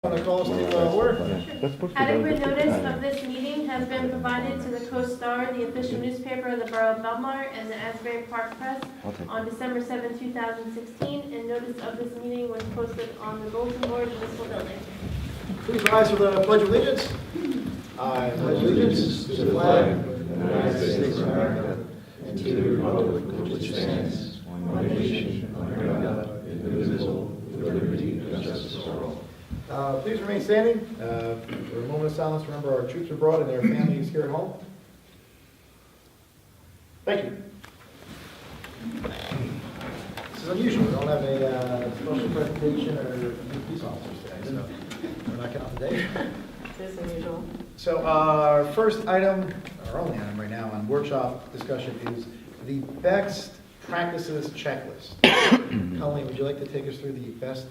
Want to call us to order? Adequate notice of this meeting has been provided to the Co-Star, the official newspaper of the Borough of Belmar, and the Asbury Park Press on December 7, 2016, and notice of this meeting was posted on the bulletin board in Municipal Building. Please rise for the Pledge of Allegiance. I pledge allegiance to the flag of the United States of America and to the republic for which it stands, one nation, under God, indivisible, with liberty and justice for all. Please remain standing for a moment of silence. Remember our troops abroad and their families here at home. Thank you. This is unusual. We don't have a special presentation or new police officers today, so we're not counting today. It is unusual. So our first item, our only item right now on workshop discussion is the best practices checklist. Colleen, would you like to take us through the best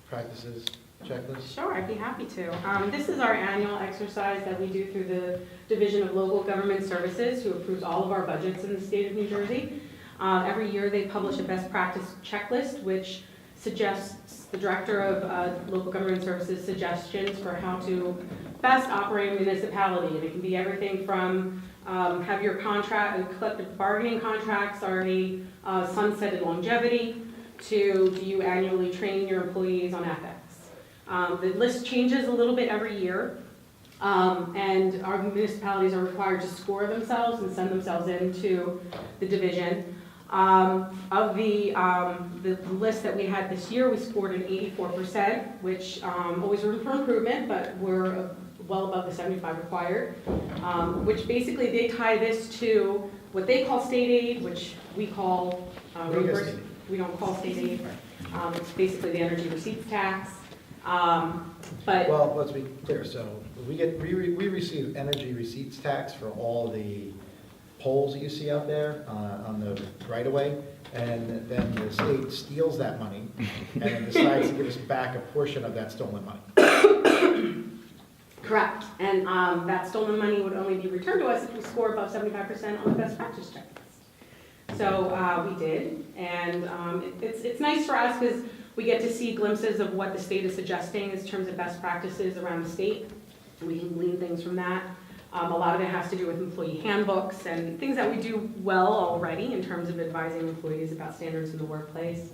practices checklist? Sure, I'd be happy to. This is our annual exercise that we do through the Division of Local Government Services, who approves all of our budgets in the state of New Jersey. Every year they publish a best practice checklist, which suggests the Director of Local Government Services suggestions for how to best operate a municipality. And it can be everything from have your collective bargaining contracts already sunsetted longevity, to do you annually train your employees on ethics. The list changes a little bit every year, and our municipalities are required to score themselves and send themselves into the division. Of the list that we had this year, we scored an 84%, which always room for improvement, but we're well above the 75 required, which basically they tie this to what they call state aid, which we call reimbursement. We don't call state aid. It's basically the energy receipts tax. But well, let's be clear. So we receive energy receipts tax for all the poles that you see out there on the right of way, and then the state steals that money and then decides to give us back a portion of that stolen money. correct, and that stolen money would only be returned to us if we score above 75% on the best practice checklist. So we did, and it's nice for us because we get to see glimpses of what the state is suggesting in terms of best practices around the state, and we can glean things from that. A lot of it has to do with employee handbooks and things that we do well already in terms of advising employees about standards in the workplace.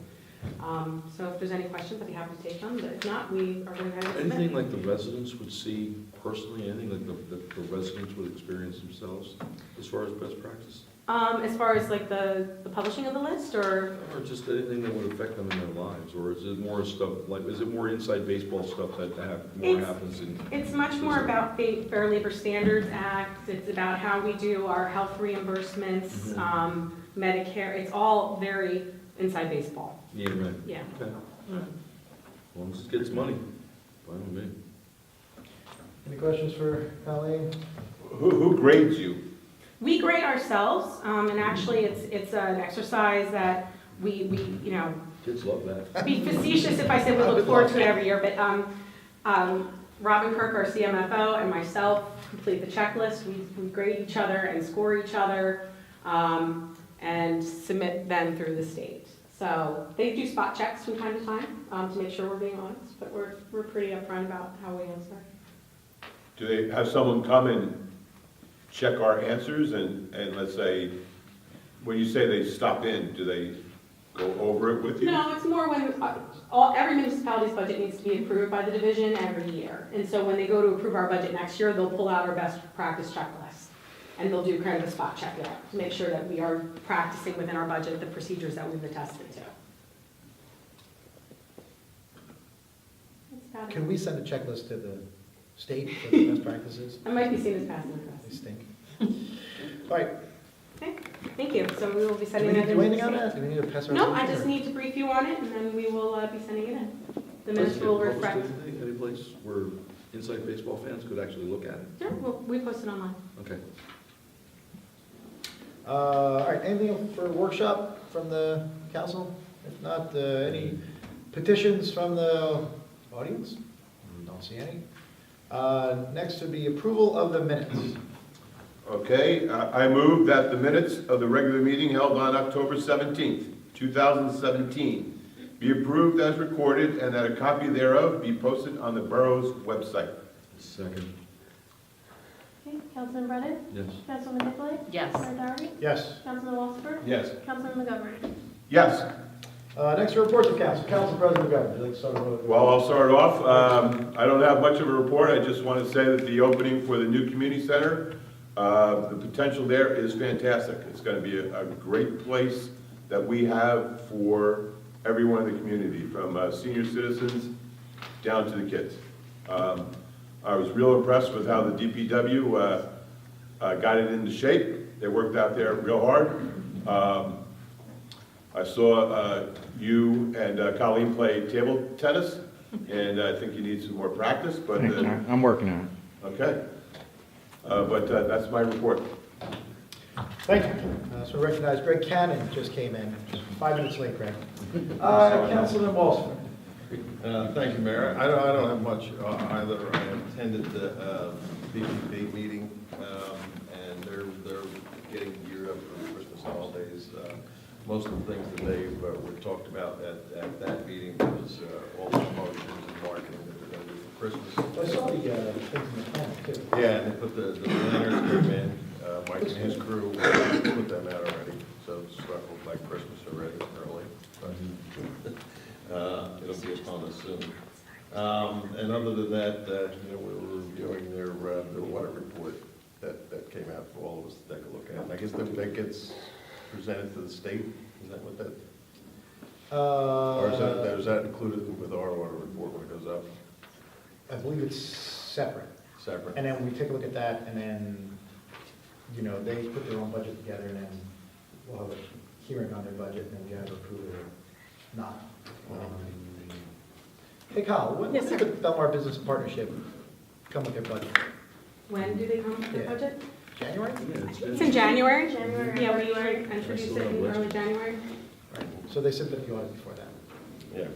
So if there's any questions, I'd be happy to take them, but if not, we are going to have anything like the residents would see personally, anything like the residents would experience themselves as far as best practice? As far as like the publishing of the list, or just anything that would affect them in their lives, or is it more stuff like, is it more inside baseball stuff that happens in? It's much more about the Fair Labor Standards Act. It's about how we do our health reimbursements, Medicare. It's all very inside baseball. Yeah, right. Yeah. Okay. As long as it gets money, fine with me. Any questions for Colleen? Who grades you? We grade ourselves, and actually it's an exercise that we Kids love that. be facetious if I said we look forward to it every year, but Robin Kirk, our CMFO, and myself complete the checklist. We grade each other and score each other, and submit them through the state. So they do spot checks from time to time to make sure we're being honest, but we're pretty upfront about how we answer. Do they have someone come and check our answers and let's say, when you say they stop in, do they go over it with you? No, it's more when every municipality's budget needs to be approved by the division every year. And so when they go to approve our budget next year, they'll pull out our best practice checklist. And they'll do kind of a spot check there to make sure that we are practicing within our budget the procedures that we've attested to. That's about it. Can we send a checklist to the state for the best practices? I might be seen as passive aggressive. They stink. All right. Okay, thank you. So we will be Do sending we need that to in. do anything on that? Do we need to pass our No, I resolution, just or- need to brief you on it, and then we will be sending it in. The minutes will reflect. Any place where inside baseball fans could actually look at it? Sure, we post it online. Okay. All right, anything else for workshop from the council? If not, any petitions from the audience? Don't see any. Next would be approval of the minutes. Okay, I move that the minutes of the regular meeting held on October 17th, 2017 be approved as recorded and that a copy thereof be posted on the borough's website. Second. Okay, Councilman Brennan? Yes. Councilman Nicolay? Yes. Mayor Doherty? Yes. Councilman Walsifer? Yes. Councilman Montgomery? Yes. Next, reports of council. Council President McGovern, would you like to start with? Well, I'll start off. I don't have much of a report. I just want to say that the opening for the new community center, the potential there is fantastic. It's going to be a great place that we have for everyone in the community, from senior citizens down to the kids. I was real impressed with how the DPW got it into shape. They worked out there real hard. I saw you and Colleen play table tennis, and I think you need some more practice, but... Thanks, John. I'm working on it. Okay. But that's my report. Thank you. So recognize Greg Cannon just came in, just 5 minutes late, Greg. Councilman Walsifer. Thank you, Mayor. I don't have much either. I attended the BPP meeting, and they're getting geared up for the Christmas holidays. Most of the things that they were talked about at that meeting was all the promotions and marketing that they're going to do for Christmas. I saw the things in the plan, too. Yeah, and they put the lanterns came in. Mike and his crew put them out already, so it's starting to look like Christmas already early. But it'll be upon us soon. And other than that, we were reviewing their water report that came out for all of us to take a look at. And I guess that gets presented to the state. Is that what that? Or is that included with our water report when it goes up? I believe it's separate. Separate? And then we take a look at that, and then, they put their own budget together, and then we'll have a hearing on their budget, and then we either approve it or not. Hey, Kyle, when Yes, did sir. the Belmar Business Partnership come with their budget? When do they come with their Yeah. budget? January? It's in January. January. Yeah, we introduced it in early January. Right. So they submitted the audit before that. Yeah,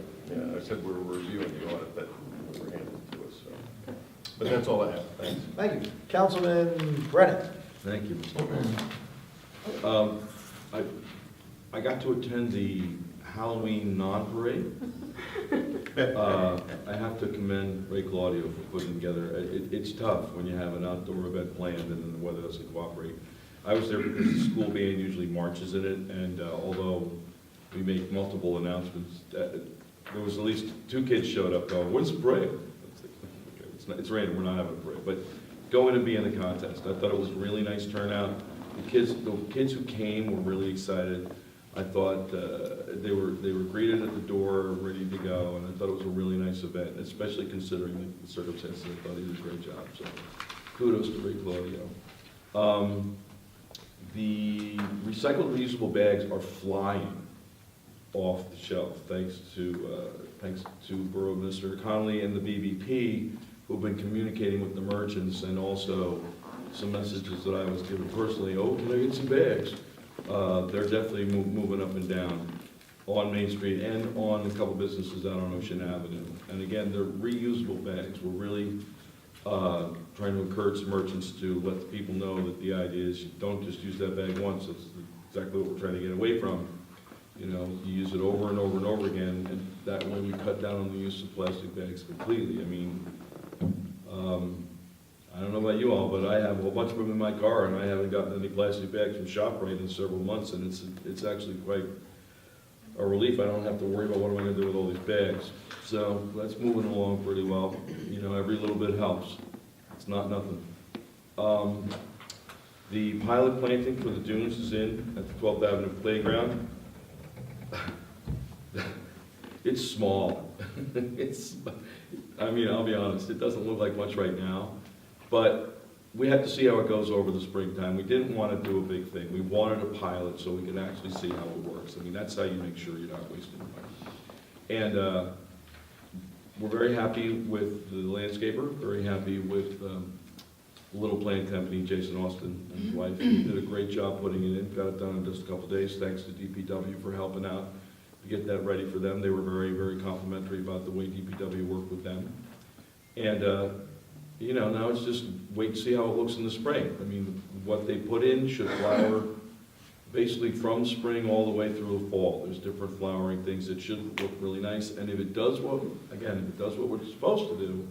I said we're reviewing the audit that were handed to us, so. But that's all I have, thanks. Thank you. Councilman Brennan. Thank you, Mr. I got to attend the Halloween non-parade. I have to commend Ray Claudio for putting together, it's tough when you have an outdoor event planned and then the weather doesn't cooperate. I was there because the school band usually marches in it, and although we make multiple announcements, there was at least 2 kids showed up going, "When's the parade?" It's raining, we're not having a parade, but going and be in the contest. I thought it was a really nice turnout. The kids who came were really excited. I thought they were greeted at the door, ready to go, and I thought it was a really nice event, especially considering the circumstances. I thought he did a great job, so kudos to Ray Claudio. The recycled reusable bags are flying off the shelf, thanks to Borough Administrator Connolly and the BBP, who've been communicating with the merchants, and also some messages that I was given personally. "Oh, can I get some bags?" They're definitely moving up and down on Main Street and on a couple businesses out on Ocean Avenue. And again, they're reusable bags. We're really trying to encourage the merchants to let the people know that the idea is you don't just use that bag once. That's exactly what we're trying to get away from. You use it over and over and over again, and that way we cut down on the use of plastic bags completely. I mean, I don't know about you all, but I have a whole bunch of them in my car, and I haven't gotten any plastic bags from ShopRite in several months, and it's actually quite a relief. I don't have to worry about what am I going to do with all these bags. So that's moving along pretty well. Every little bit helps. It's not nothing. The pilot planting for the dunes is in at the 12th Avenue Playground. It's small. I'll be honest, it doesn't look like much right now, but we have to see how it goes over the springtime. We didn't want to do a big thing. We wanted a pilot so we could actually see how it works. That's how you make sure you're not wasting money. And we're very happy with the landscaper, very happy with the Little Plant Company, Jason Austin and his wife. He did a great job putting it in, got it done in just a couple of days, thanks to DPW for helping out to get that ready for them. They were very, very complimentary about the way DPW worked with them. And, now it's just wait and see how it looks in the spring. What they put in should flower basically from spring all the way through the fall. There's different flowering things that should look really nice, and if it does what, again, if it does what we're supposed to do,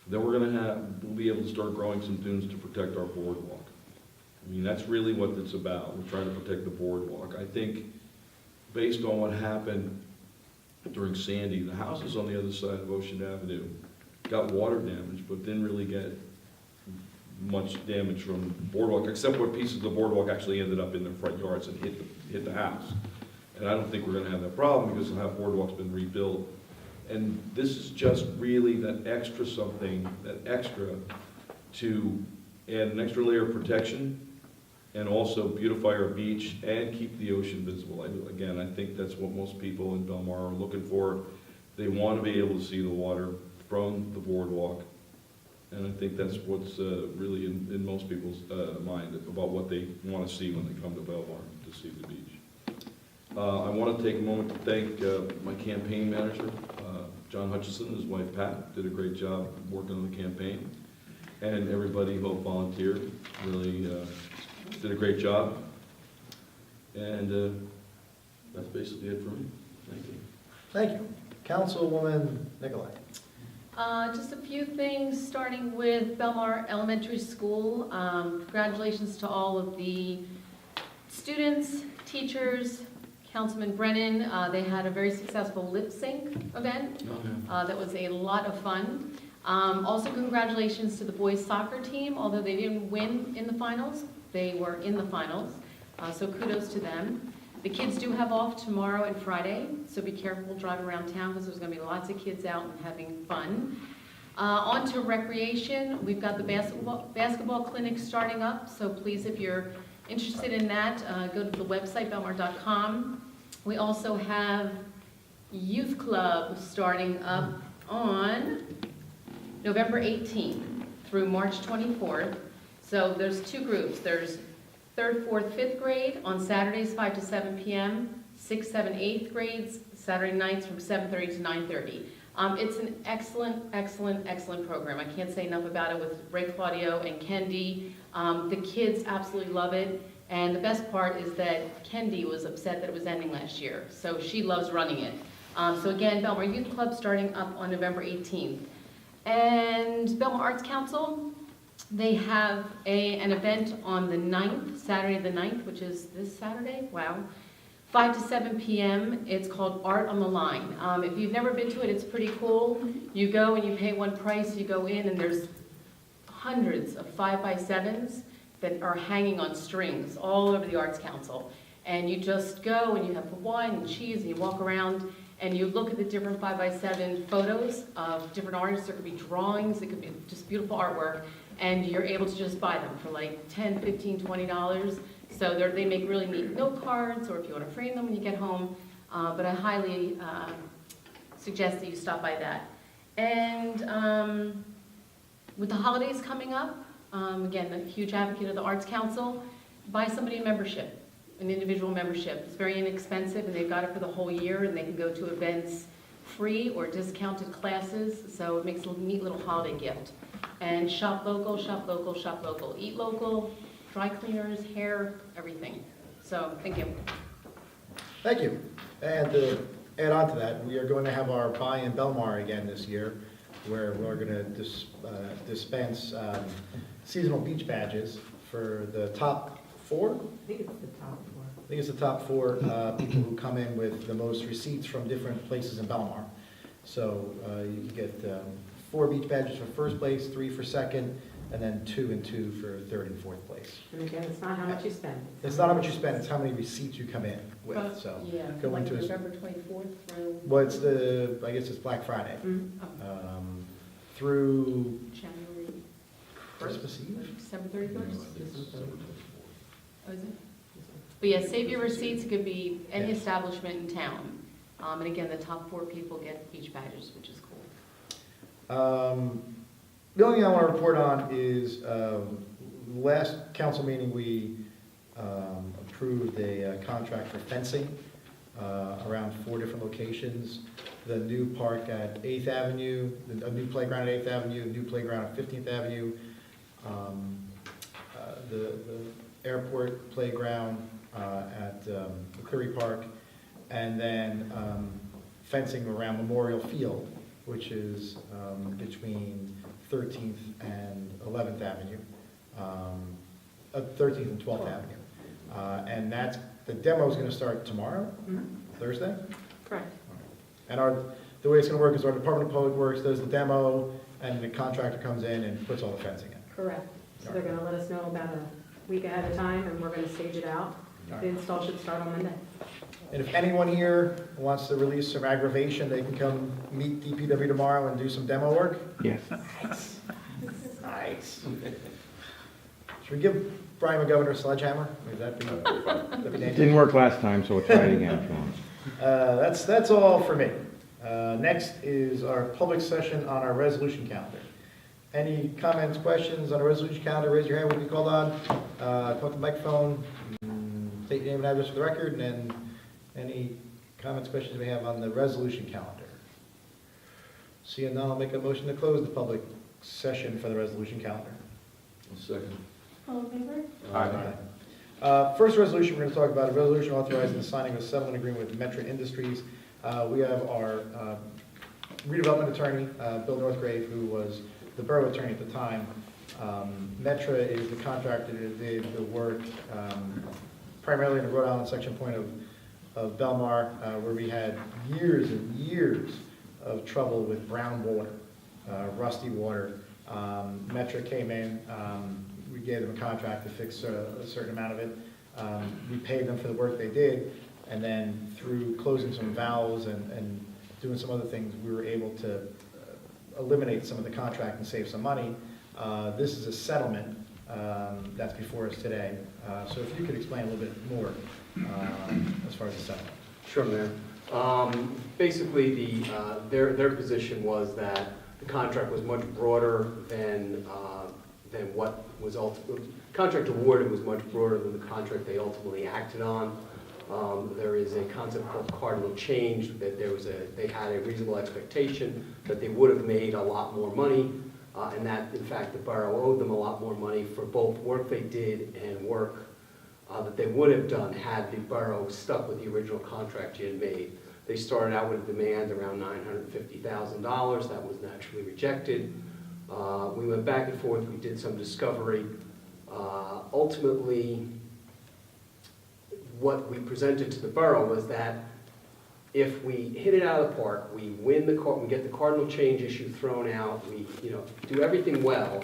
then we'll be able to start growing some dunes to protect our boardwalk. I mean, that's really what it's about. We're trying to protect the boardwalk. I think, based on what happened during Sandy, the houses on the other side of Ocean Avenue got water damage, but didn't really get much damage from the boardwalk, except where pieces of the boardwalk actually ended up in their front yards and hit the house. And I don't think we're gonna have that problem because the boardwalk's been rebuilt. And this is just really that extra something, that extra to add an extra layer of protection and also beautify our beach and keep the ocean visible. Again, I think that's what most people in Belmar are looking for. They want to be able to see the water from the boardwalk. And I think that's what's really in most people's mind about what they want to see when they come to Belmar to see the beach. I want to take a moment to thank my campaign manager, John Hutchison, and his wife Pat, did a great job working on the campaign. And everybody who volunteered really did a great job. And that's basically it for me. Thank you. Thank you. Councilwoman Nicolai. Just a few things, starting with Belmar Elementary School. Congratulations to all of the students, teachers, Councilman Brennan. They had a very successful lip sync event. That was a lot of fun. Also, congratulations to the boys soccer team. Although they didn't win in the finals, they were in the finals. So kudos to them. The kids do have off tomorrow and Friday, so be careful driving around town because there's going to be lots of kids out and having fun. On to recreation. We've got the basketball clinic starting up, so please, if you're interested in that, go to the website, belmar.com. We also have Youth Club starting up on November 18th through March 24th. So there's two groups. There's 3rd, 4th, 5th grade on Saturdays 5 to 7 p.m., 6th, 7th, 8th grades Saturday nights from 7:30 to 9:30. It's an excellent, excellent, excellent program. I can't say enough about it with Ray Claudio and Kendi. The kids absolutely love it, and the best part is that Kendi was upset that it was ending last year, so she loves running it. So again, Belmar Youth Club starting up on November 18th. And Belmar Arts Council, they have an event on the 9th, Saturday the 9th, which is this Saturday, wow, 5 to 7 p.m. It's called Art on the Line. If you've never been to it, it's pretty cool. You go and you pay one price, you go in, and there's hundreds of 5x7s that are hanging on strings all over the Arts Council. And you just go and you have wine and cheese and you walk around and you look at the different 5x7 photos of different artists. There could be drawings, it could be just beautiful artwork. And you're able to just buy them for like $10, $15, $20. So they make really neat note cards, or if you want to frame them when you get home. But I highly suggest that you stop by that. And with the holidays coming up, again, a huge advocate of the Arts Council, buy somebody a membership, an individual membership. It's very inexpensive, and they've got it for the whole year, and they can go to events free or discounted classes. So it makes a neat little holiday gift. And shop local, shop local, shop local. Eat local, dry cleaners, hair, everything. So, thank you. Thank you. And to add on to that, we are going to have our Buy in Belmar again this year, where we're going to dispense seasonal beach badges for the top 4. I think it's the top 4. I think it's the top 4 people who come in with the most receipts from different places in Belmar. So you can get 4 beach badges for first place, 3 for second, and then 2 and 2 for third and fourth place. And again, it's not how much you spend. It's not how much you spend, it's how many receipts you come in with, so. Yeah, go like into a- November 24th through Well, I guess it's Black Friday, through January, Christmas Eve? December 31st. Oh, is it? But yeah, save your receipts. It could be any Yes. establishment in town. And again, the top 4 people get beach badges, which is cool. The only thing I want to report on is, last council meeting, we approved a contract for fencing around 4 different locations. The new park at 8th Avenue, a new playground at 8th Avenue, a new playground at 15th Avenue, the airport playground at Cleary Park, and then fencing around Memorial Field, which is between 13th and 11th Avenue, 13th and 12th Avenue. And the demo is going to start tomorrow, Thursday? Correct. And the way it's going to work is our Department of Public Works does the demo, and the contractor comes in and puts all the fencing in. Correct. So they're gonna let us know about a week ahead of time, and we're gonna stage it out. The install should start on Monday. And if anyone here wants to release some aggravation, they can come meet DPW tomorrow and do some demo work. Yes. Nice. Should we give Brian McGovern a sledgehammer? Would that be, that'd be dangerous? Didn't work last time, so we'll try it again if you want. That's all for me. Next is our public session on our resolution calendar. Any comments, questions on the resolution calendar? Raise your hand when you called on. Come up to the microphone, state your name and address for the record, and then any comments, questions we have on the resolution calendar. Seeing none, I'll make a motion to close the public session for the resolution calendar. Second. All in favor? First resolution we're going to talk about, a resolution authorizing the signing of a settlement agreement with Metra Industries. We have our redevelopment attorney, Bill Northgrave, who was the borough attorney at the time. Metra is the contractor that did the work primarily in the Rhode Island section point of Belmar, where we had years and years of trouble with brown water, rusty water. Metra came in, we gave them a contract to fix a certain amount of it. We paid them for the work they did, and then through closing some valves and doing some other things, we were able to eliminate some of the contract and save some money. This is a settlement that's before us today. So if you could explain a little bit more as far as the settlement. Sure, Mayor. Basically, their position was that the contract was much broader than what was ultimately, contract awarded was much broader than the contract they ultimately acted on. There is a concept called cardinal change, that they had a reasonable expectation that they would have made a lot more money, and that, in fact, the borough owed them a lot more money for both work they did and work that they would have done had the borough stuck with the original contract you had made. They started out with a demand around $950,000. That was naturally rejected. We went back and forth. We did some discovery. Ultimately, what we presented to the borough was that if we hit it out of the park, we win we get the cardinal change issue thrown out, we do everything well,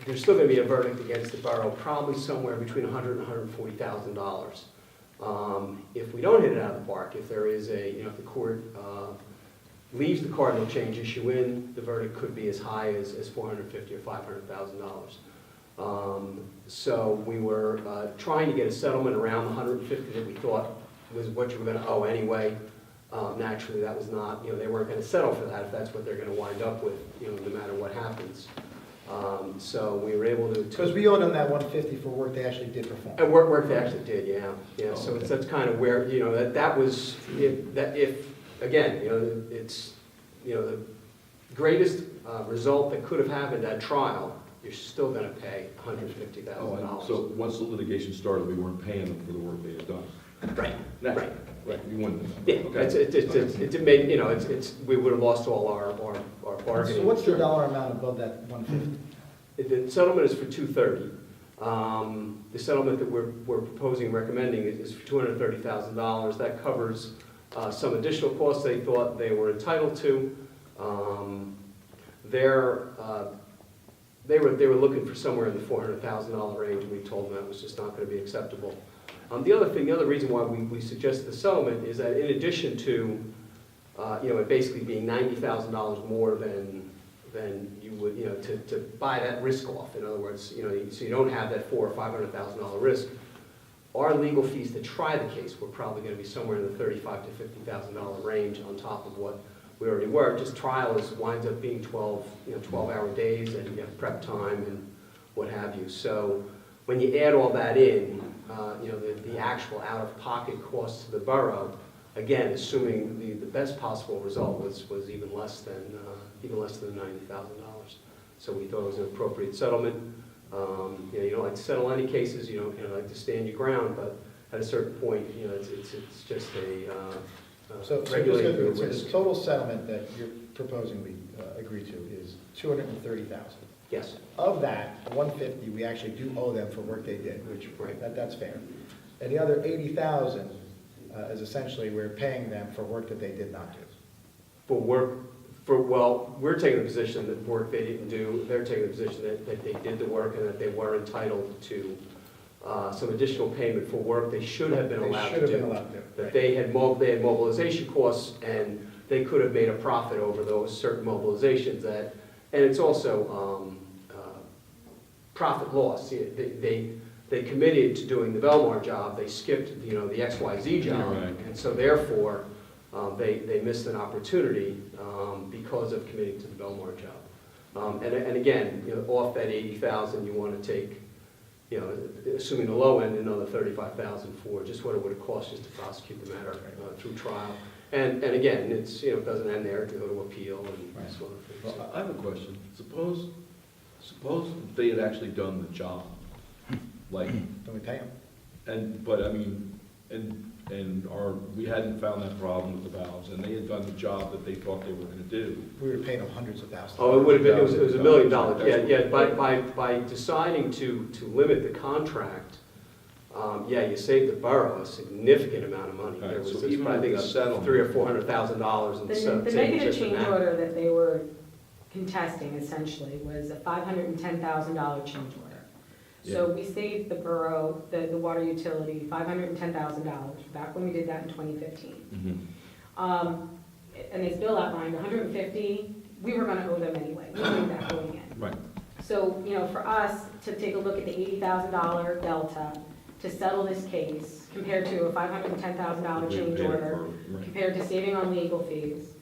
there's still going to be a verdict against the borough, probably somewhere between $100,000 and $140,000. If we don't hit it out of the park, if there is if the court leaves the cardinal change issue in, the verdict could be as high as $450,000 or $500,000. So we were trying to get a settlement around the $150,000 that we thought was what you were going to owe anyway. Naturally, that was not, they weren't going to settle for that if that's what they're going to wind up with, no matter what happens. So we were able to. Because we owed them that $150,000 for work they actually did perform. And work they actually did, yeah. So okay. that's kind of where, that was, again, it's, the greatest result that could have happened at trial, you're still going to pay $150,000. So once the litigation started, we weren't paying them for the work they had done. Right. You won them. Yeah, Okay. it made, we would have lost all our bargaining. So what's the dollar amount above that $150,000? The settlement is for $230,000. The settlement that we're proposing, recommending is for $230,000. That covers some additional costs they thought they were entitled to. They were looking for somewhere in the $400,000 range, and we told them that was just not going to be acceptable. The other reason why we suggested the settlement is that in addition to, it basically being $90,000 more than you would, to buy that risk off. In other words, so you don't have that $400,000 or $500,000 risk. Our legal fees to try the case were probably going to be somewhere in the $35,000 to $50,000 range on top of what we already were. Just trial winds up being 12-hour days and prep time and what have you. So when you add all that in, the actual out-of-pocket costs to the borough, again, assuming the best possible result was even less than $90,000. So we thought it was an appropriate settlement. You don't like to settle any cases, you don't like to stand your ground, but at a certain point, it's just a So just regulated go through it. So risk. the total settlement that you're proposing we agree to is $230,000. Yes, Of that, $150 we actually do owe them for work they did, which, Right. that's fair. And the other $80,000 is essentially we're paying them for work that they did not do. for work, we're taking the position that work they didn't do, they're taking the position that they did the work and that they were entitled to some additional payment for work they should have been allowed to do. They should have been allowed to do. That right. they had mobilization costs, and they could have made a profit over those certain mobilizations that, and it's also profit loss. They committed to doing the Belmar job, they skipped, the XYZ job, Right. and so therefore, they missed an opportunity because of committing to the Belmar job. And again, off that 80,000, you want to take, assuming the low end, another 35,000 for just what it would have cost just to prosecute the matter through trial. And again, it's, it doesn't end there, to go to appeal and Right. sort of things. Well, I have a question. Suppose they had actually done the job, like, Don't we pay them? but I mean, we hadn't found that problem with the valves, and they had done the job that they thought they were gonna do. We were paying them hundreds of thousands. Oh, it would have been, it was $1 million. That's Yeah, what- by deciding to limit the contract, you saved the borough a significant amount of money. Right, There was, so it's even probably, I with think, the settlement- $300,000 or $400,000 in The savings negative just in change that. order that they were contesting essentially was a $510,000 change order. So we saved the borough, the water utility, $510,000 back when we did that in 2015. And as Bill outlined, 150, we were gonna owe them anyway, we knew that going in. Right. So, for us to take a look at the $80,000 delta to settle this case compared to a $510,000 change order, compared to saving on legal fees.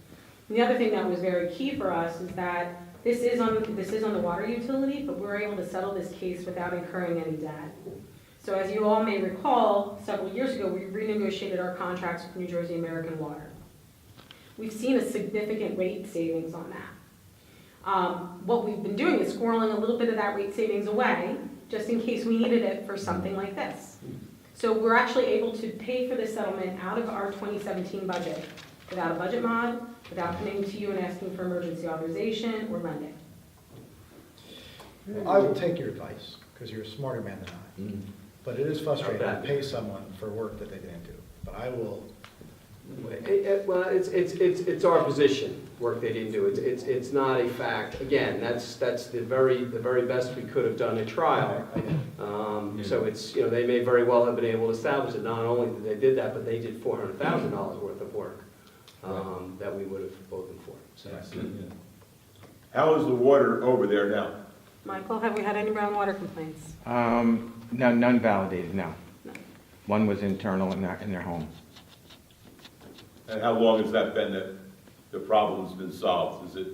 And the other thing that was very key for us is that this is on the water utility, but we're able to settle this case without incurring any debt. So as you all may recall, several years ago, we renegotiated our contracts with New Jersey American Water. We've seen a significant rate savings on that. What we've been doing is squirreling a little bit of that rate savings away, just in case we needed it for something like this. So we're actually able to pay for this settlement out of our 2017 budget, without a budget mod, without coming to you and asking for emergency authorization or lending. I will take your advice, because you're a smarter man than I. Mhm. But it is frustrating to Not bad. pay someone for work that they didn't do. But I will, Well, it's our position, work they didn't do. It's not a fact. Again, that's the very best we could have done at trial. So it's, they may very well have been able to establish it. Not only did they did that, but they did $400,000 worth of work that we would have owed them for. So, How is the water over there now? Michael, have we had any groundwater complaints? No, none validated, no. No. One was internal in their home. And how long has that been that the problem's been solved? Is it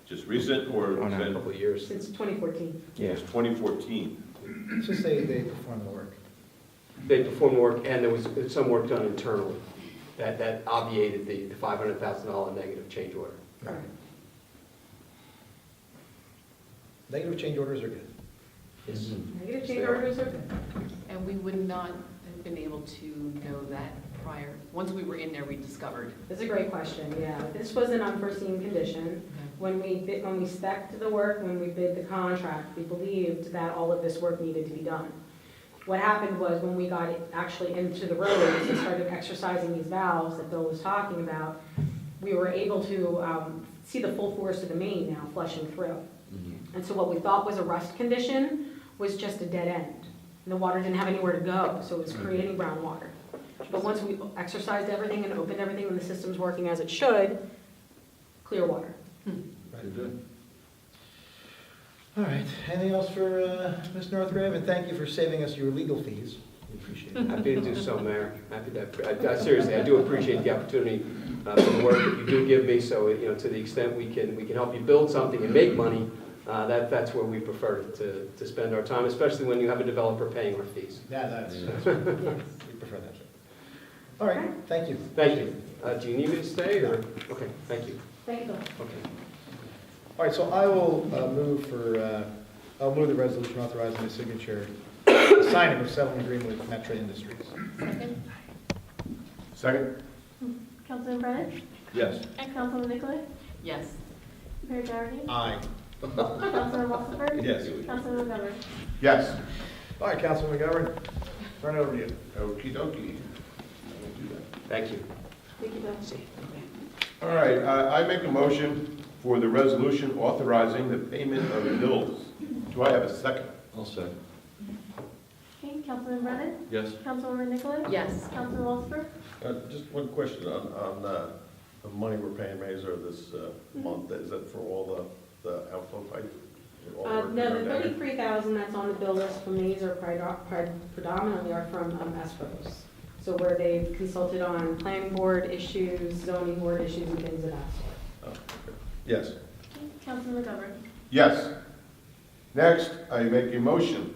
just recent, or Oh, has no. a it couple of years. Since 2014. Yeah. since 2014? let's just say they perform the work. They performed work, and there was some work done internally that obviated the $500,000 negative change order. Correct. Negative change orders are good. Yes. Negative change orders are good. And we would not have been able to know that prior. Once we were in there, we discovered. That's a great question, yeah. This was an unforeseen condition. When we spec'd the work, when we bid the contract, we believed that all of this work needed to be done. What happened was when we got actually into the roads and started exercising these valves that Bill was talking about, we were able to see the full force of the main now flushing through. And so what we thought was a rust condition was just a dead end. And the water didn't have anywhere to go, so it was creating brown water. But once we exercised everything and opened everything and the system's working as it should, clear water. All right, anything else for Ms. Northgrave? And thank you for saving us your legal fees. We appreciate it. Happy to do so, Mayor. Happy to, seriously, I do appreciate the opportunity for the work that you do give me, so, to the extent we can help you build something and make money, that's where we prefer to spend our time, especially when you have a developer paying our fees. Yeah, that's, Yes. we prefer that. All right, thank you. Thank you. Do you need me to stay, or? Okay, thank you. Thank you. Okay. All right, so I will move for I'll move the resolution authorizing the signature, the signing of settlement agreement with Metro Industries. Second? Second? Councilman Brennan? Yes. Councilman Nicolay? Yes. Mayor Doherty? Aye. Councilman Wasserberg? Yes. Councilman McGovern? Yes. All right, Councilman McGovern, turn it over to you. Okey dokey. I will do that. Thank you. Thank you, Bill. All right, I make a motion for the resolution authorizing the payment of bills. Do I have a second? I'll second. Okay, Councilman Brennan? Yes. Councilwoman Nicolay? Yes. Councilman Wasserberg? Just one question on the money we're paying Mazer this month. Is that for all the outflow pipe? All working No, the on that? 33,000 that's on the bill list for Mazer predominantly are from escrows. So where they've consulted on planning board issues, zoning board issues, and things of that sort. Oh, okay. Yes. Okay, Councilman McGovern? Yes. Next, I make a motion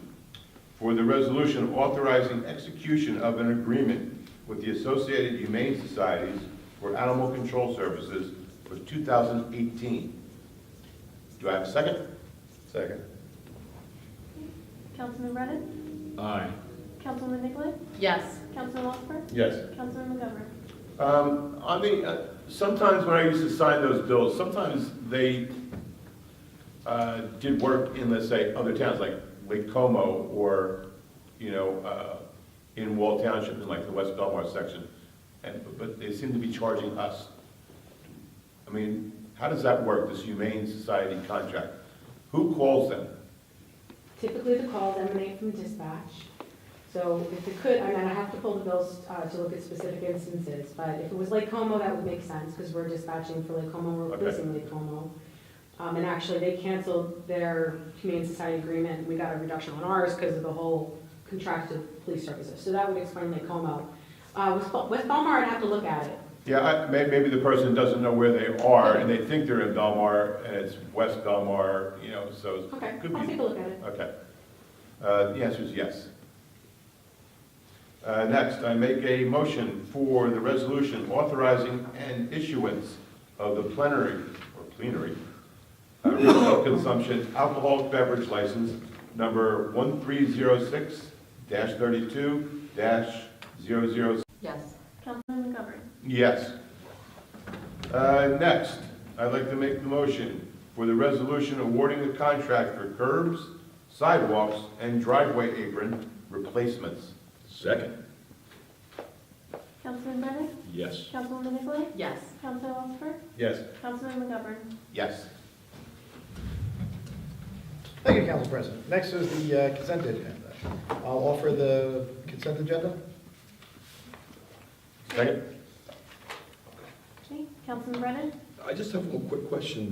for the resolution authorizing execution of an agreement with the Associated Humane Societies for Animal Control Services for 2018. Do I have a second? Second. Councilman Brennan? Aye. Councilwoman Nicolay? Yes. Councilman Wasserberg? Yes. Councilman McGovern? Sometimes when I used to sign those bills, sometimes they did work in, let's say, other towns like Lake Como or, in Wall Township in like the West Belmar section, but they seem to be charging us. I mean, how does that work, this Humane Society contract? Who calls them? Typically, the calls emanate from dispatch. So if it could, I have to pull the bills to look at specific instances, but if it was Lake Como, that would make sense, because we're dispatching for Lake Como, we're replacing Lake Como. And actually, they canceled their Humane Society agreement, and we got a reduction on ours because of the whole contracted police services. So that would explain Lake Como. With Belmar, I'd have to look at it. Yeah, maybe the person doesn't know where they are, and they think they're in Belmar, and it's West Belmar, so. Okay, it could I'll be- take a look at it. Okay. The answer is yes. Next, I make a motion for the resolution authorizing an issuance of the plenary retail consumption alcoholic beverage license number 1306-32-00. Yes. Councilman McGovern? Yes. Next, I'd like to make the motion for the resolution awarding the contract for curbs, sidewalks, and driveway apron replacements. Second. Councilman Brennan? Yes. Councilwoman Nicolay? Yes. Councilman Wasserberg? Yes. Councilman McGovern? Yes. Thank you, Council President. Next is the consent agenda. I'll offer the consent agenda. Second? Okay, Councilman Brennan? I just have one quick question.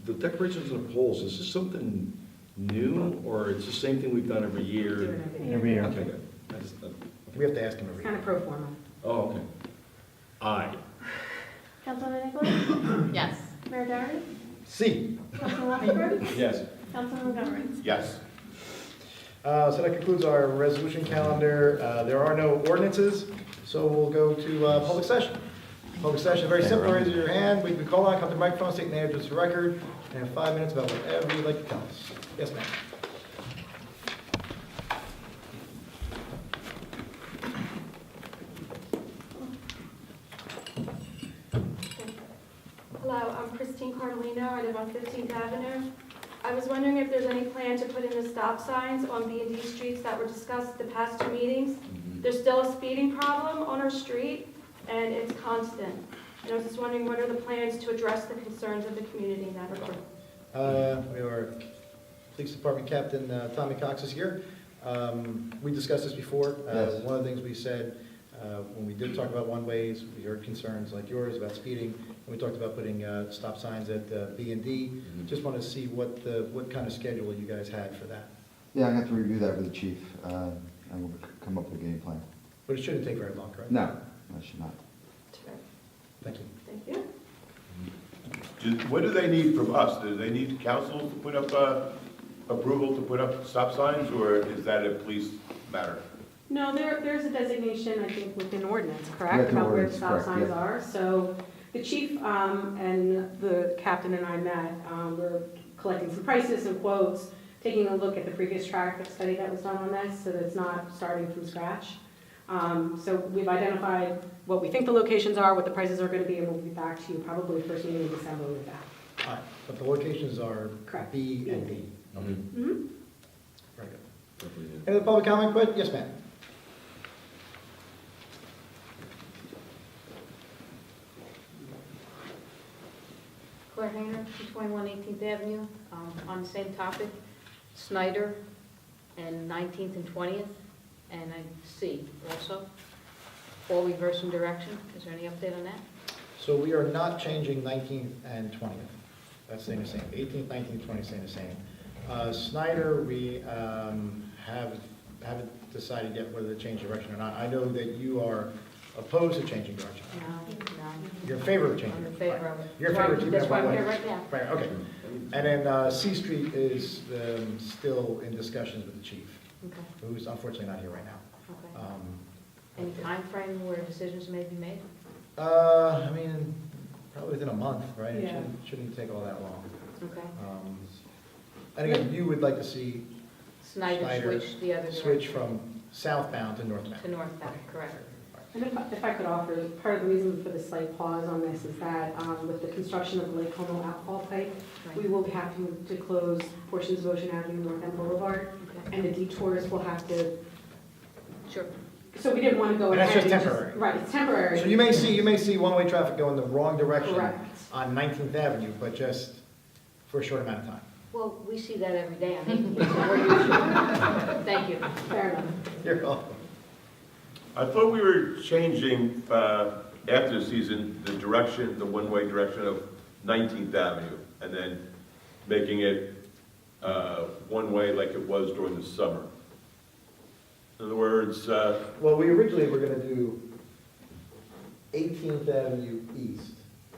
The decorations on the poles, is this something new, or it's the same thing we've done every Do year? it every year. Every year. Okay, good. We have to ask him It's every kind year. of pro forma. Oh, okay. Aye. Councilwoman Nicolay? Yes. Mayor Doherty? C. Councilman Wasserberg? Yes. Councilman McGovern? Yes. So that concludes our resolution calendar. There are no ordinances, so we'll go to public session. Public session, very simple, raise your hand, we can call on, come to the microphone, state name, address, record, and have 5 minutes about whatever you'd like to tell us. Yes, ma'am. Hello, I'm Christine Cardolino. I live on 15th Avenue. I was wondering if there's any plan to put in the stop signs on B&D streets that were discussed at the past two meetings. There's still a speeding problem on our street, and it's constant. And I was just wondering, what are the plans to address the concerns of the community in that regard? We have our Police Department Captain Tommy Cox is here. We discussed this before. One of the things we said when we did talk about one-ways, we heard concerns like yours about speeding, and we talked about putting stop signs at B&D. Just wanted to see what kind of schedule you guys had for that. Yeah, I have to review that with the chief, and we'll come up with a game plan. But it shouldn't take very long, correct? No, I should not. Thank you. Thank you. What do they need from us? Do they need council to put up approval to put up stop signs, or is that a police matter? No, there's a designation, I think, within ordinance, Yeah, correct, it's an about where the ordinance, stop correct, signs yeah. are. So the chief and the captain and I met, we're collecting some prices and quotes. taking a look at the previous traffic study that was done on this, so that it's not starting from scratch. So we've identified what we think the locations are, what the prices are going to be, and we'll be back to you probably first meeting in December with that. All right, but the locations are Correct. B and D. Mm-hmm. Very good. Definitely, yeah. Any other public comment? But yes, ma'am. Claire Hanger, 221 18th Avenue, on the same topic, Snyder and 19th and 20th, and I see also, all reversing direction. Is there any update on that? So we are not changing 19th and 20th. That's staying the same. 18th, 19th, 20th staying the same. Snyder, we haven't decided yet whether to change direction or not. I know that you are opposed to changing direction. No. You're in favor of changing. I'm in favor of it. You're in favor of keeping That's it why one I'm way. here right now. Right, okay. And then C Street is still in discussions with the chief, Okay, who's unfortunately not here right now. okay. Any time frame where decisions may be made? I mean, probably within a month, right? It Yeah. shouldn't take all that long. Okay. And again, you would like to see Snyder Snyder switch the other switch direction from southbound to northbound. to northbound, correct? And if I could offer, part of the reason for the slight pause on this is that with the construction of the Lake Como outfall pipe, we will be having to close portions of Ocean Avenue, North End Boulevard, Okay, and the detours will have to, sure. so we didn't want to go And ahead. that's just and temporary. Right, it's temporary. So you may see one-way traffic go in the wrong direction Correct. on 19th Avenue, but just for a short amount of time. Well, we see that every day on 18th, so we're used to it. Thank you. Fair enough. You're welcome. I thought we were changing, after the season, the direction, the one-way direction of 19th Avenue, and then making it one-way like it was during the summer. In other words, Well, we originally were going to do 18th Avenue East,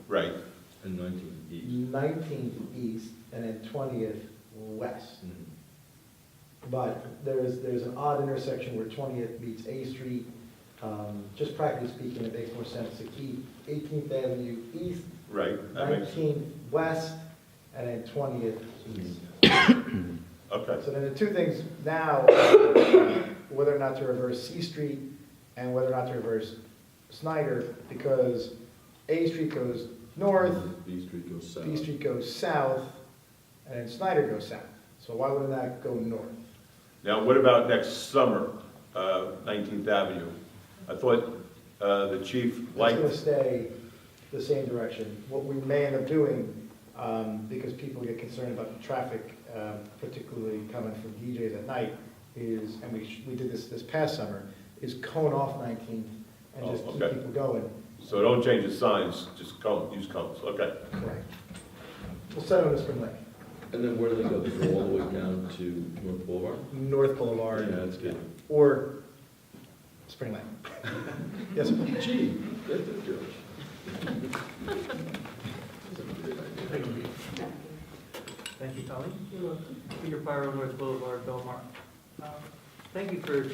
right, And 19 east. 19th East, and then 20th West. Mhm. But there's an odd intersection where 20th meets A Street. Just practically speaking, it makes more sense to keep 18th Avenue East, right, that makes, 19th West, and then 20th East. okay. So then the two things now, whether or not to reverse C Street and whether or not to reverse Snyder, because A Street goes north, B Street goes south. B Street goes south, and then Snyder goes south. So why wouldn't that go north? Now, what about next summer, 19th Avenue? I thought the chief It's liked, going to stay the same direction. What we may end up doing, because people get concerned about the traffic, particularly coming from DJs at night, is, and we did this past summer, is cone off 19th and just Oh, keep okay. people going. so don't change the signs, just use cones, okay. Correct. We'll set it on the Spring Lake, And then where do they go? They go all the way down to North Boulevard? North Boulevard. Yeah, that's good. Or Spring Lake. Yes, sir. Gee, that's a George. Thank you, Colleen. Peter Pyro, North Boulevard, Belmar. Thank you for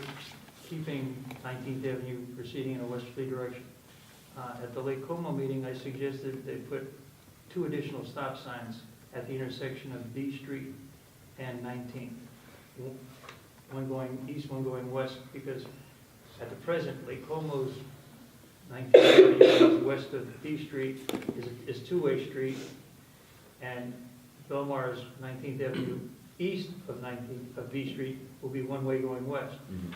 keeping 19th Avenue proceeding in a westerly direction. At the Lake Como meeting, I suggested they put 2 additional stop signs at the intersection of B Street and 19th. One going east, one going west, because at the present, Lake Como's 19th Avenue west of B Street is two-way street, and Belmar's 19th Avenue east of B Street will be one-way going west. Mhm.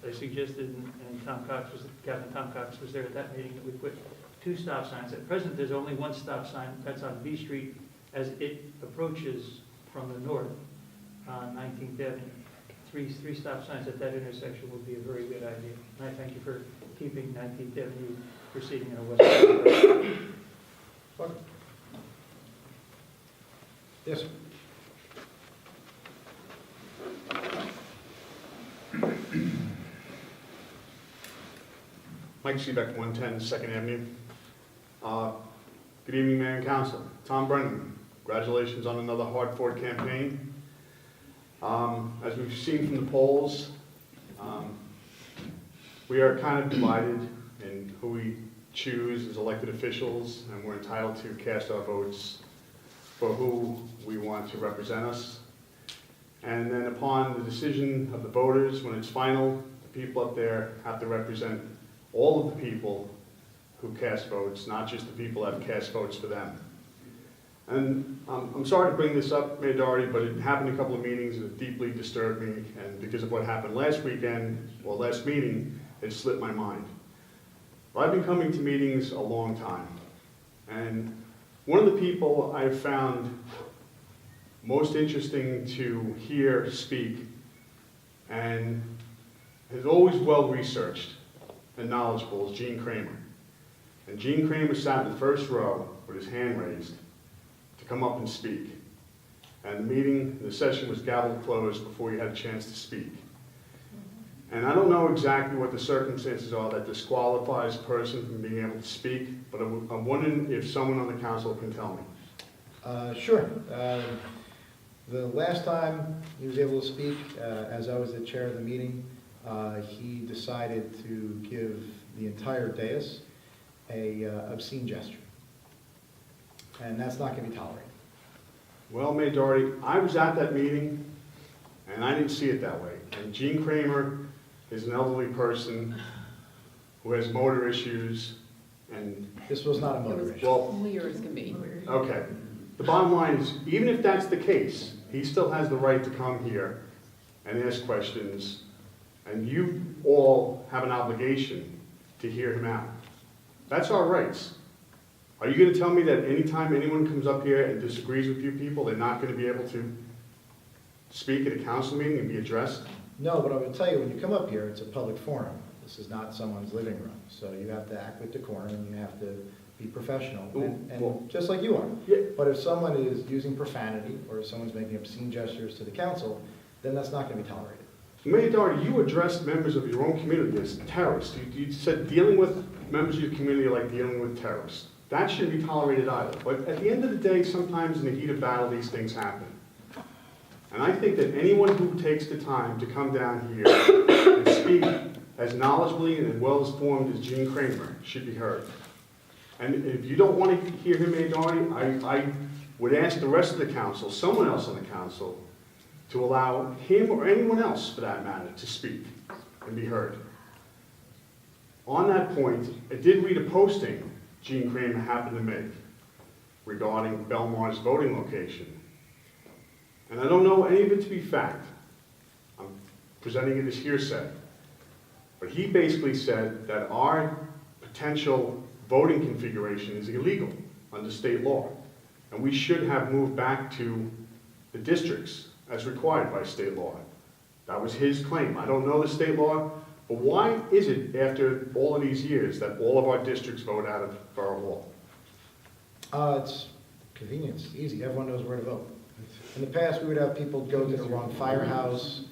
I suggested, and Captain Tom Cox was there at that meeting, that we put 2 stop signs. At present, there's only 1 stop sign, that's on B Street as it approaches from the north on 19th Avenue. Three stop signs at that intersection would be a very good idea. And I thank you for keeping 19th Avenue proceeding in a westerly direction. Welcome. Yes, sir. Mike Seebeck, 110 2nd Avenue. Good evening, Mayor and Council. Tom Brennan, congratulations on another hard-fought campaign. As we've seen from the polls, we are kind of divided in who we choose as elected officials, and we're entitled to cast our votes for who we want to represent us. And then upon the decision of the voters, when it's final, the people up there have to represent all of the people who cast votes, not just the people that cast votes for them. And I'm sorry to bring this up, Mayor Doherty, but it happened a couple of meetings and it deeply disturbed me. And because of what happened last weekend, or last meeting, it slipped my mind. But I've been coming to meetings a long time. And one of the people I've found most interesting to hear speak and is always well-researched and knowledgeable is Gene Kramer. And Gene Kramer sat in the first row with his hand raised to come up and speak. And the session was gavel closed before he had a chance to speak. And I don't know exactly what the circumstances are that disqualifies a person from being able to speak, but I'm wondering if someone on the council can tell me. Sure. The last time he was able to speak, as I was the chair of the meeting, he decided to give the entire dais a obscene gesture. And that's not going to be tolerated. Well, Mayor Doherty, I was at that meeting, and I didn't see it that way. And Gene Kramer is an elderly person who has motor issues, and... This was not a motor issue. Well, Clear as can be. okay. The bottom line is, even if that's the case, he still has the right to come here and ask questions, and you all have an obligation to hear him out. That's our rights. Are you going to tell me that anytime anyone comes up here and disagrees with you people, they're not going to be able to speak at a council meeting and be addressed? No, but I would tell you, when you come up here, it's a public forum. This is not someone's living room. So you have to act with decorum and you have to be professional, and just like you are. Yeah. But if someone is using profanity or if someone's making obscene gestures to the council, then that's not going to be tolerated. Mayor Doherty, you addressed members of your own community as terrorists. You said dealing with members of your community are like dealing with terrorists. That shouldn't be tolerated either. But at the end of the day, sometimes in the heat of battle, these things happen. And I think that anyone who takes the time to come down here and speak as knowledgeably and as well informed as Gene Kramer should be heard. And if you don't want to hear him, Mayor Doherty, I would ask the rest of the council, someone else on the council, to allow him or anyone else, for that matter, to speak and be heard. On that point, I did read a posting Gene Kramer happened to make regarding Belmar's voting location. And I don't know any of it to be fact. I'm presenting it as hearsay. But he basically said that our potential voting configuration is illegal under state law. And we should have moved back to the districts as required by state law. That was his claim. I don't know the state law, but why is it, after all of these years, that all of our districts vote out of Borough Hall? It's convenience, easy, everyone knows where to vote. In the past, we would have people go to the wrong firehouse,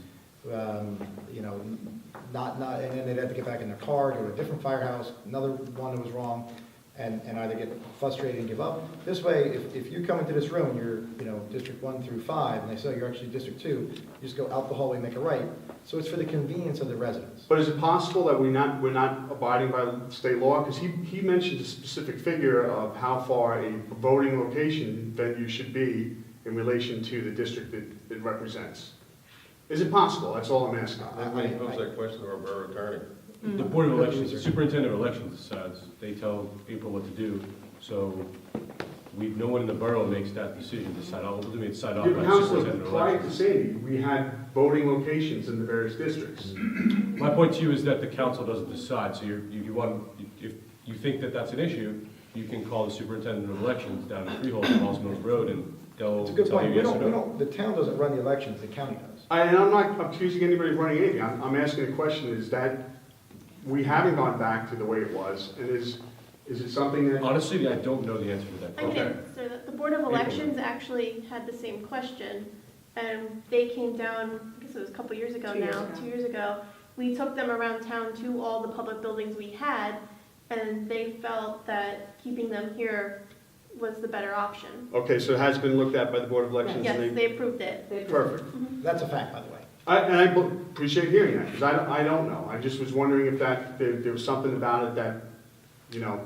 you know, and then they'd have to get back in their car, go to a different firehouse, another one that was wrong, and either get frustrated and give up. This way, if you come into this room, you're, you know, District 1 through 5, and they say you're actually District 2, you just go out the hallway, make a right. So it's for the convenience of the residents. But is it possible that we're not abiding by state law? Because he mentioned a specific figure of how far a voting location venue should be in relation to the district that it represents. Is it possible? That's all I'm asking. I'm going to pose that question to our borough attorney. The Board of Elections, the Superintendent of Elections decides, they tell people what to do, so no one in the borough makes that decision, decide off by the Councilor, Superintendent of prior to Elections. Sandy, we had voting locations in the various districts. My point to you is that the council doesn't decide, so if you think that that's an issue, you can call the Superintendent of Elections down in Freehold on Halls Mills Road, and they'll It's a good tell point. you yes or no. The town doesn't run the elections, the county does. And I'm not accusing anybody of running anything. I'm asking the question, is that we haven't gone back to the way it was, and is it something that... Honestly, I don't know the answer to that I question. can, so the Board of Elections actually had the same question, and they came down, I guess it was a couple years ago now, 2 years ago. We took them around town to all the public buildings we had, and they felt that keeping them here was the better option. Okay, so it has been looked at by the Board of Elections? Yes, and they approved it. Perfect. That's a fact, by the way. And I appreciate hearing that, because I don't know. I just was wondering if there was something about it that, you know,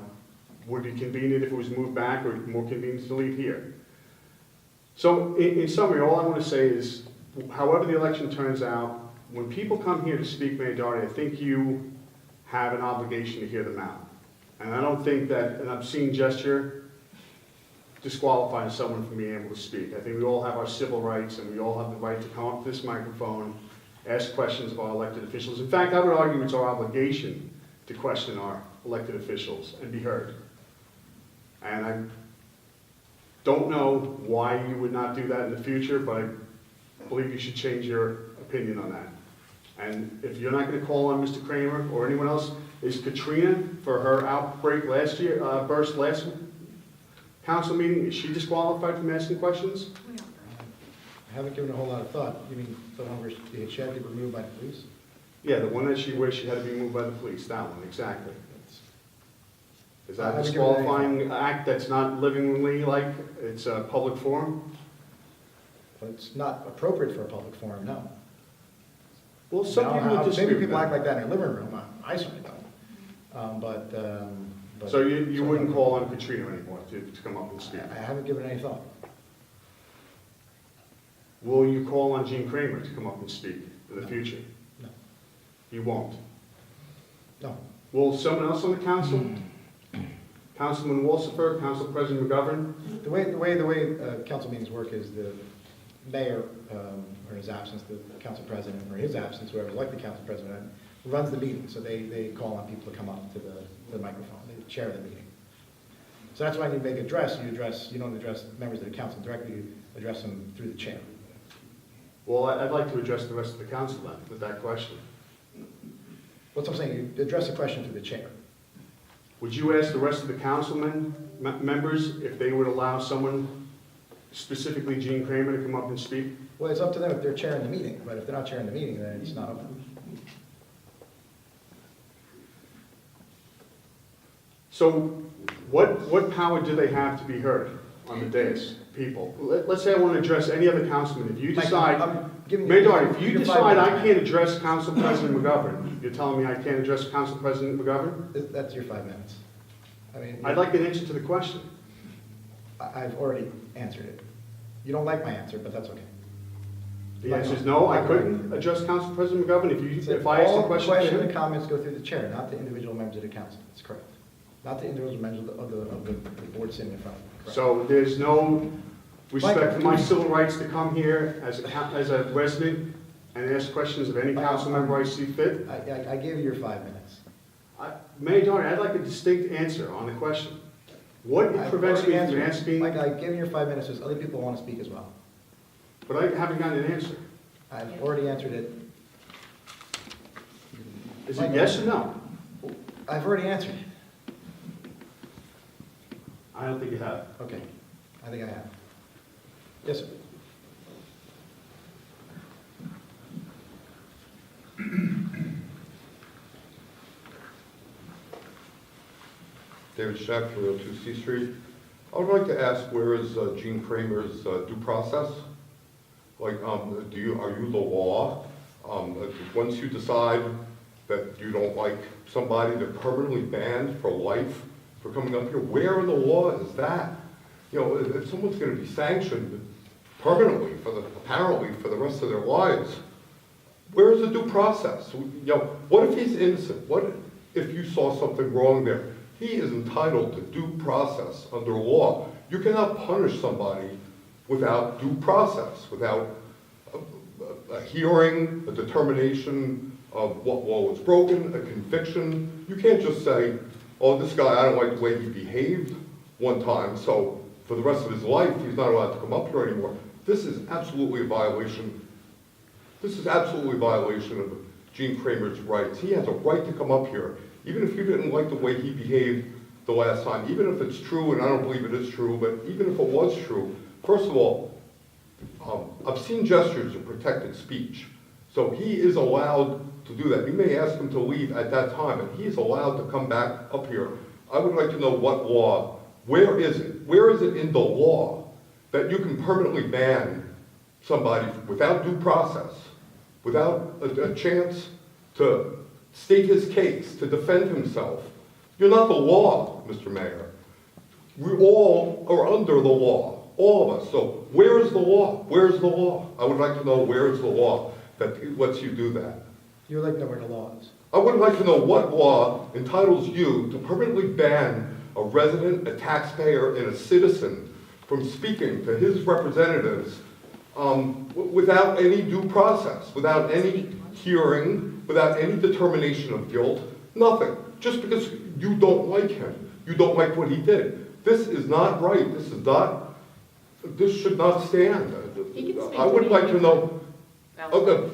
would be convenient if it was moved back, or more convenient to leave here. So in summary, all I want to say is, however the election turns out, when people come here to speak, Mayor Doherty, I think you have an obligation to hear them out. And I don't think that an obscene gesture disqualifies someone from being able to speak. I think we all have our civil rights, and we all have the right to come up to this microphone, ask questions of our elected officials. In fact, I would argue it's our obligation to question our elected officials and be heard. And I don't know why you would not do that in the future, but I believe you should change your opinion on that. And if you're not going to call on Mr. Kramer or anyone else, is Katrina, for her outbreak last year, burst last council meeting, is she disqualified from asking questions? I haven't given a whole lot of thought. You mean the one where she had to be removed by the police? Yeah, the one where she had to be moved by the police, that one, exactly. Is that a disqualifying act that's not livingly like it's a public forum? But it's not appropriate for a public forum, no. Well, some Now, people disagree maybe with people that. act like that in their living room. I certainly don't. But So you wouldn't call on Katrina anymore to come up and speak? I haven't given any thought. Will you call on Gene Kramer to come up and speak in the future? No. You won't? No. Will someone else on the council? Councilman Walsifer, Council President McGovern? The way council meetings work is the mayor, or in his absence, the council president, or his absence, whoever's elected council president, runs the meeting. So they call on people to come up to the microphone. They chair the meeting. So that's why when you make address, you don't address members of the council directly, you address them through the chair. Well, I'd like to address the rest of the council then with that question. What's I'm saying, you address the question through the chair. Would you ask the rest of the councilmen, members, if they would allow someone, specifically Gene Kramer, to come up and speak? Well, it's up to them if they're chairing the meeting, but if they're not chairing the meeting, then it's not up to them. So what power do they have to be heard on the dais, people? Let's say I want to address any other councilman. If you decide, Mayor Doherty, if you decide I can't address Council President McGovern, you're telling me I can't address Council President McGovern? That's your 5 minutes. I mean, I'd like an answer to the question. I've already answered it. You don't like my answer, but that's okay. The answer is no, I couldn't address Council President McGovern if I asked the question. All questions and comments go through the chair, not the individual members of the council. That's correct. Not the individual members of the board sitting in front of you. Correct. So there's no respect for my civil rights to come here as a resident and ask questions of any council member I see fit? I gave you your 5 minutes. Mayor Doherty, I'd like a distinct answer on the question. What prevents me from asking? Mike, I gave you your 5 minutes, there's other people who want to speak as well. But I haven't gotten an answer. I've already answered it. Is it yes or no? I've already answered it. I don't think you have. Okay, I think I have. Yes, sir. David Scheck, 302 C Street. I would like to ask, where is Gene Kramer's due process? Like, are you the law? Once you decide that you don't like somebody, they're permanently banned for life for coming up here. Where in the law is that? You know, if someone's going to be sanctioned permanently, apparently for the rest of their lives, where is the due process? You know, what if he's innocent? What if you saw something wrong there? He is entitled to due process under law. You cannot punish somebody without due process, without a hearing, a determination of what law was broken, a conviction. You can't just say, oh, this guy, I don't like the way he behaved one time, so for the rest of his life, he's not allowed to come up here anymore. This is absolutely a violation. This is absolutely a violation of Gene Kramer's rights. He has a right to come up here, even if you didn't like the way he behaved the last time, even if it's true, and I don't believe it is true, but even if it was true, first of all, obscene gestures are protected speech. So he is allowed to do that. You may ask him to leave at that time, but he is allowed to come back up here. I would like to know what law, where is it? Where is it in the law that you can permanently ban somebody without due process, without a chance to state his case, to defend himself? You're not the law, Mr. Mayor. We all are under the law. all of us. So where is the law? Where is the law? I would like to know where is the law that lets you do that. You would like to know where the law is. I would like to know what law entitles you to permanently ban a resident, a taxpayer, and a citizen from speaking to his representatives without any due process, without any hearing, without any determination of guilt, nothing. Just because you don't like him, you don't like what he did. This is not right. This should not stand. He can speak I would to like me. to know,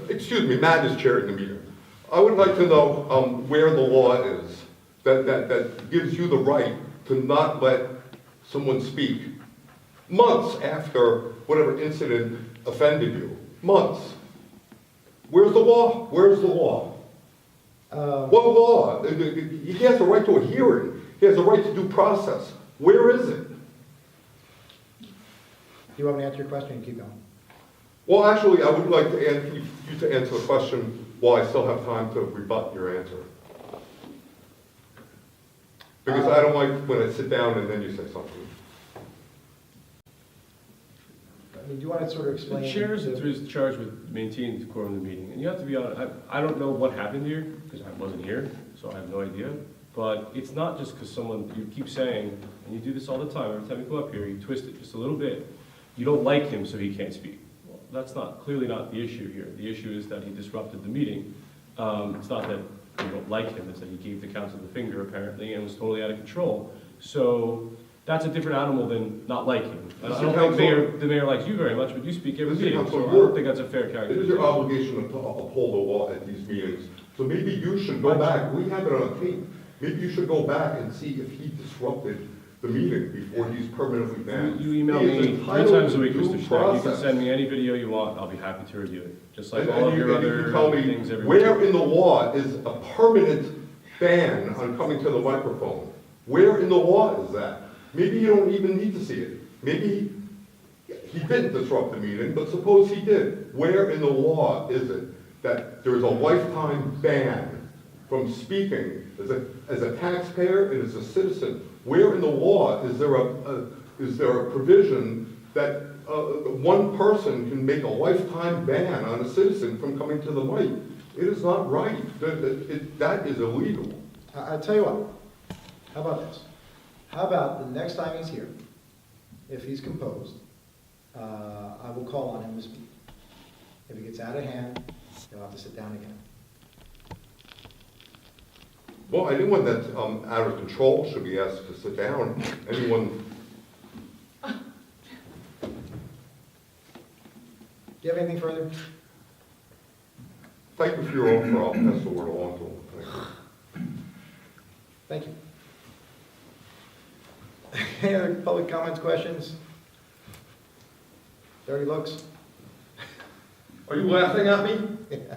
excuse me, Matt is chairing the meeting. I would like to know where the law is that gives you the right to not let someone speak months after whatever incident offended you. Months. Where's the law? Where's the law? What law? He has a right to a hearing. He has a right to due process. Where is it? Do you want me to answer your question and keep going? Well, actually, I would like to you to answer the question while I still have time to rebut your answer. Because I don't like when I sit down and then you say something. I mean, do you want to sort of explain? The chair is charged with maintaining the quorum of the meeting, and you have to be honest, I don't know what happened here, because I wasn't here, so I have no idea. But it's not just because you keep saying, and you do this all the time, every time you go up here, you twist it just a little bit, you don't like him, so he can't speak. Well, that's clearly not the issue here. The issue is that he disrupted the meeting. It's not that you don't like him, it's that he gave the council the finger, apparently, and was totally out of control. So that's a different animal than not liking. I don't think the mayor likes you very much, but you speak every meeting, so I don't think that's a fair It is characterization. your obligation to uphold the law at these meetings. So maybe you should go back, we have it on tape, maybe you should go back and see if he disrupted the meeting before he's permanently banned. You email He is me 3 entitled times a to week, due Mr. Schneck. You can process. send me any video you want, I'll be happy to review it. Just like And all of you your can other tell me things every where week. in the law is a permanent ban on coming to the microphone? Where in the law is that? Maybe you don't even need to see it. Maybe he didn't disrupt the meeting, but suppose he did. Where in the law is it that there's a lifetime ban from speaking as a taxpayer and as a citizen? Where in the law is there a provision that one person can make a lifetime ban on a citizen from coming to the mic? It is not right. That is illegal. I'll tell you what, how about this? How about the next time he's here, if he's composed, I will call on him to speak. If it gets out of hand, he'll have to sit down again. Well, anyone that's out of control should be asked to sit down. Anyone, Do you have anything further? thank you for your offer, I'll pass the word along to him. Thank you. Thank you. Any other public comments, questions? Dirty looks? Are you laughing at me? Yeah.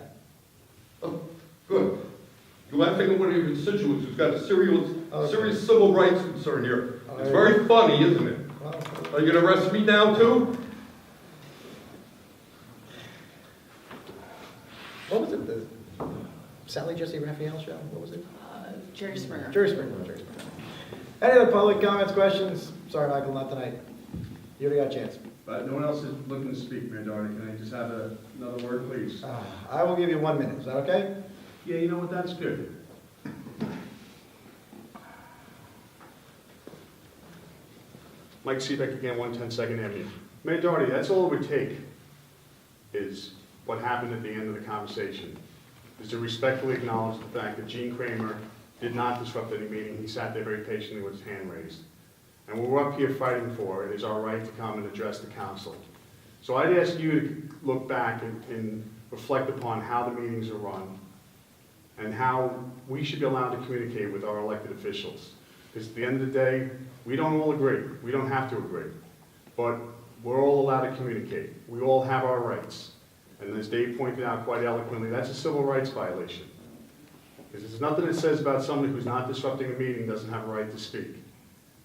Oh, good. You're laughing at one of your constituents who's got a serious Okay. civil rights concern here. All It's right. very funny, isn't it? Well, Are you gonna arrest me now too? what was it, the Sally Jesse Raphael show? What was it? Jerry Springer. Jerry Springer. Any other public comments, questions? Sorry, Michael, not tonight. You already got a chance. But no one else is looking to speak, Mayor Doherty. Can I just have another word, please? I will give you 1 minute. Is that okay? Yeah, you know what, that's good. Mike Seebeck again, 110 Second Avenue. Mayor Doherty, that's all it would take, is what happened at the end of the conversation, is to respectfully acknowledge the fact that Gene Kramer did not disrupt any meeting. He sat there very patiently with his hand raised. And what we're up here fighting for is our right to come and address the council. So I'd ask you to look back and reflect upon how the meetings are run and how we should be allowed to communicate with our elected officials. Because at the end of the day, we don't all agree. We don't have to agree. But we're all allowed to communicate. We all have our rights. And as Dave pointed out quite eloquently, that's a civil rights violation. Because there's nothing that says about somebody who's not disrupting a meeting doesn't have a right to speak.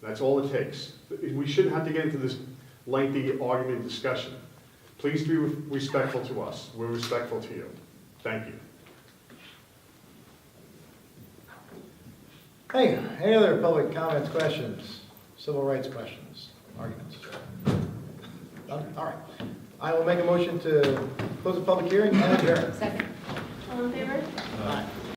That's all it takes. We shouldn't have to get into this lengthy argument and discussion. Please be respectful to us. We're respectful to you. Thank you. Hey, any other public comments, questions, civil rights questions, arguments? None? All right. I will make a motion to close the public hearing and adjourn. Second. All in favor? Aye.